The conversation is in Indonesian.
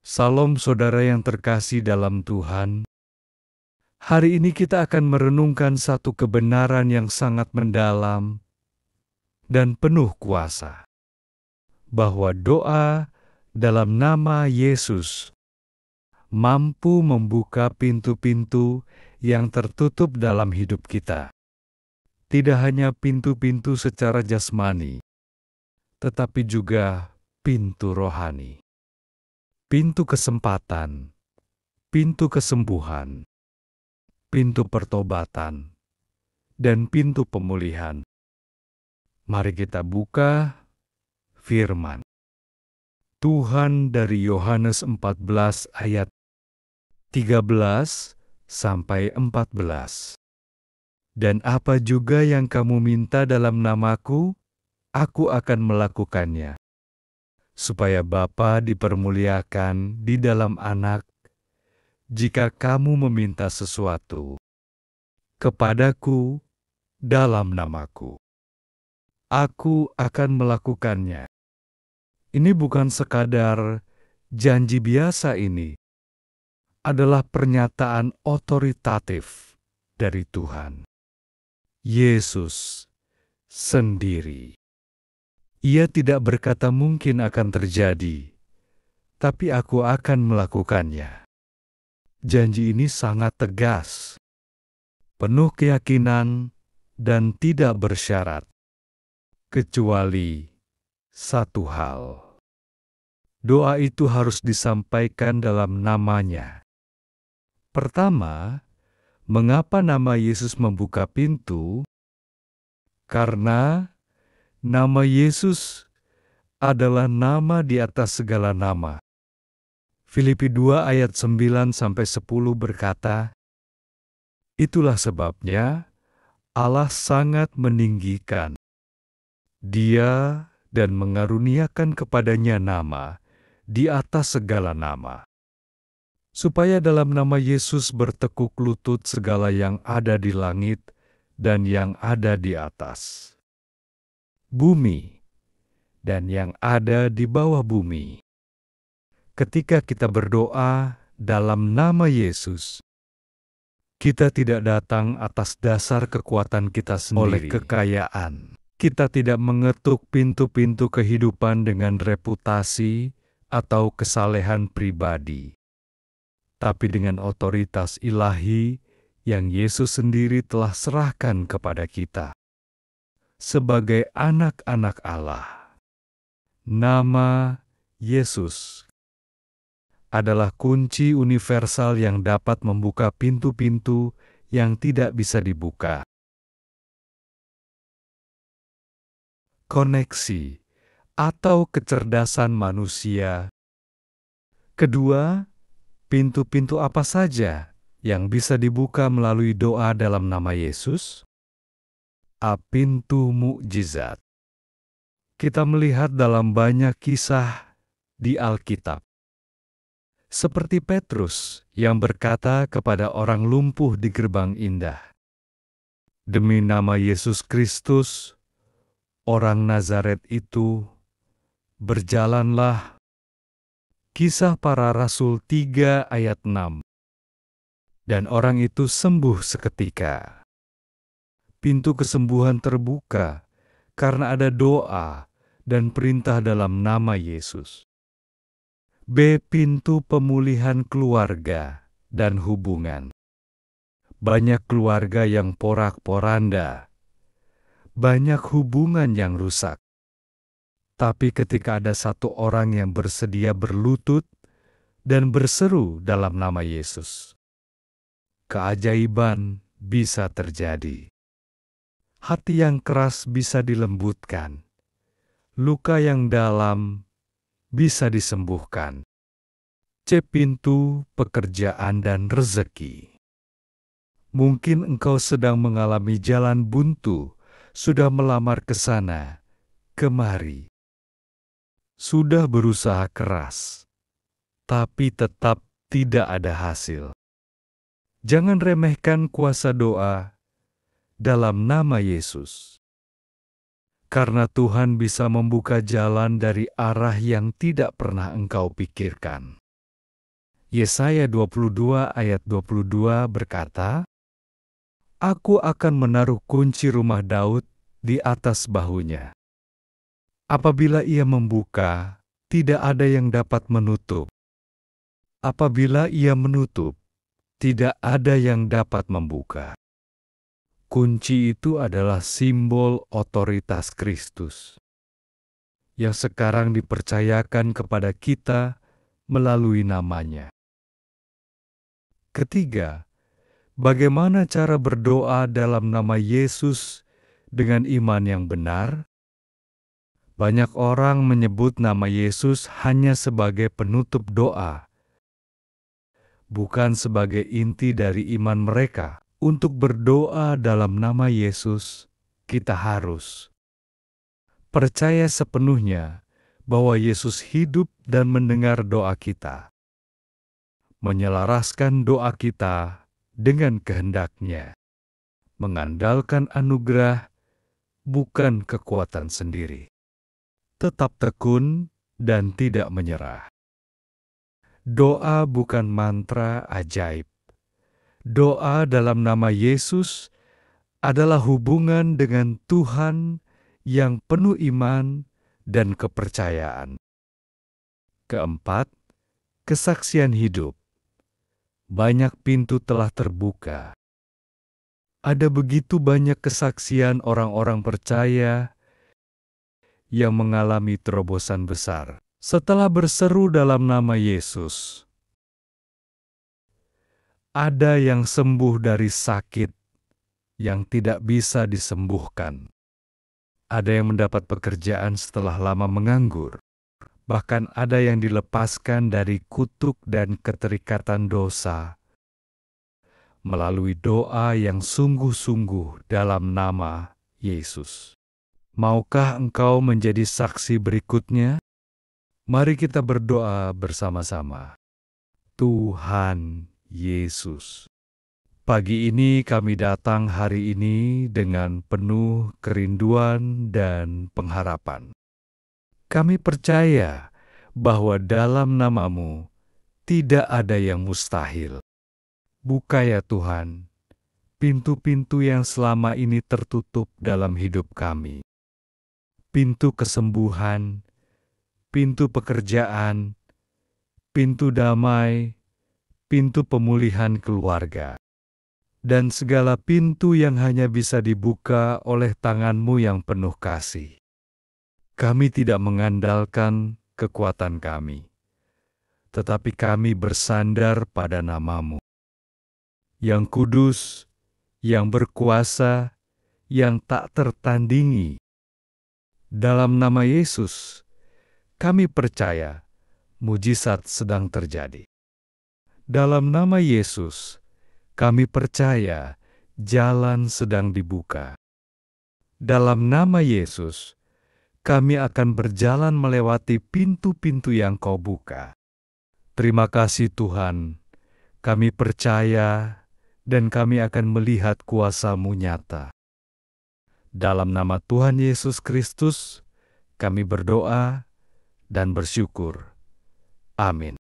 Salam saudara yang terkasih dalam Tuhan. Hari ini kita akan merenungkan satu kebenaran yang sangat mendalam dan penuh kuasa. Bahwa doa dalam nama Yesus mampu membuka pintu-pintu yang tertutup dalam hidup kita. Tidak hanya pintu-pintu secara jasmani, tetapi juga pintu rohani. Pintu kesempatan, pintu kesembuhan, pintu pertobatan, dan pintu pemulihan. Mari kita buka firman Tuhan dari Yohanes 14 ayat 13 sampai 14. Dan apa juga yang kamu minta dalam namaku, aku akan melakukannya, supaya Bapa dipermuliakan di dalam Anak. Jika kamu meminta sesuatu kepadaku dalam namaku, aku akan melakukannya. Ini bukan sekadar janji biasa, ini adalah pernyataan otoritatif dari Tuhan Yesus sendiri. Ia tidak berkata mungkin akan terjadi, tapi aku akan melakukannya. Janji ini sangat tegas, penuh keyakinan, dan tidak bersyarat, kecuali satu hal. Doa itu harus disampaikan dalam namanya. Pertama, mengapa nama Yesus membuka pintu? Karena nama Yesus adalah nama di atas segala nama. Filipi 2 ayat 9-10 berkata, itulah sebabnya Allah sangat meninggikan Dia dan mengaruniakan kepadanya nama di atas segala nama, supaya dalam nama Yesus bertekuk lutut segala yang ada di langit dan yang ada di atas bumi dan yang ada di bawah bumi. Ketika kita berdoa dalam nama Yesus, kita tidak datang atas dasar kekuatan kita sendiri. Oleh kekayaan, kita tidak mengetuk pintu-pintu kehidupan dengan reputasi atau kesalehan pribadi, tapi dengan otoritas ilahi yang Yesus sendiri telah serahkan kepada kita. Sebagai anak-anak Allah, nama Yesus adalah kunci universal yang dapat membuka pintu-pintu yang tidak bisa dibuka. Koneksi atau kecerdasan manusia. Kedua, pintu-pintu apa saja yang bisa dibuka melalui doa dalam nama Yesus? Pintu mukjizat. Kita melihat dalam banyak kisah di Alkitab, seperti Petrus yang berkata kepada orang lumpuh di gerbang indah, demi nama Yesus Kristus, orang Nazaret itu, berjalanlah. Kisah Para Rasul 3 ayat 6. Dan orang itu sembuh seketika. Pintu kesembuhan terbuka karena ada doa dan perintah dalam nama Yesus. B. Pintu pemulihan keluarga dan hubungan. Banyak keluarga yang porak-poranda, banyak hubungan yang rusak. Tapi ketika ada satu orang yang bersedia berlutut dan berseru dalam nama Yesus, keajaiban bisa terjadi. Hati yang keras bisa dilembutkan, luka yang dalam bisa disembuhkan. C. Pintu pekerjaan dan rezeki. Mungkin engkau sedang mengalami jalan buntu, sudah melamar ke sana, kemari. Sudah berusaha keras, tapi tetap tidak ada hasil. Jangan remehkan kuasa doa dalam nama Yesus. Karena Tuhan bisa membuka jalan dari arah yang tidak pernah engkau pikirkan. Yesaya 22 ayat 22 berkata, Aku akan menaruh kunci rumah Daud di atas bahunya. Apabila ia membuka, tidak ada yang dapat menutup. Apabila ia menutup, tidak ada yang dapat membuka. Kunci itu adalah simbol otoritas Kristus yang sekarang dipercayakan kepada kita melalui namanya. Ketiga, bagaimana cara berdoa dalam nama Yesus dengan iman yang benar? Banyak orang menyebut nama Yesus hanya sebagai penutup doa, bukan sebagai inti dari iman mereka. Untuk berdoa dalam nama Yesus, kita harus percaya sepenuhnya bahwa Yesus hidup dan mendengar doa kita, menyelaraskan doa kita dengan kehendak-Nya, mengandalkan anugerah, bukan kekuatan sendiri. Tetap tekun dan tidak menyerah. Doa bukan mantra ajaib. Doa dalam nama Yesus adalah hubungan dengan Tuhan yang penuh iman dan kepercayaan. Keempat, kesaksian hidup. Banyak pintu telah terbuka. Ada begitu banyak kesaksian orang-orang percaya yang mengalami terobosan besar setelah berseru dalam nama Yesus. Ada yang sembuh dari sakit yang tidak bisa disembuhkan. Ada yang mendapat pekerjaan setelah lama menganggur. Bahkan ada yang dilepaskan dari kutuk dan keterikatan dosa melalui doa yang sungguh-sungguh dalam nama Yesus. Maukah engkau menjadi saksi berikutnya? Mari kita berdoa bersama-sama. Tuhan Yesus, pagi ini kami datang hari ini dengan penuh kerinduan dan pengharapan. Kami percaya bahwa dalam nama-Mu tidak ada yang mustahil. Buka ya Tuhan, pintu-pintu yang selama ini tertutup dalam hidup kami. Pintu kesembuhan, pintu pekerjaan, pintu damai, pintu pemulihan keluarga, dan segala pintu yang hanya bisa dibuka oleh tangan-Mu yang penuh kasih. Kami tidak mengandalkan kekuatan kami, tetapi kami bersandar pada nama-Mu, yang kudus, yang berkuasa, yang tak tertandingi. Dalam nama Yesus, kami percaya mujizat sedang terjadi. Dalam nama Yesus, kami percaya jalan sedang dibuka. Dalam nama Yesus, kami akan berjalan melewati pintu-pintu yang Kau buka. Terima kasih Tuhan, kami percaya dan kami akan melihat kuasa-Mu nyata. Dalam nama Tuhan Yesus Kristus, kami berdoa dan bersyukur. Amin.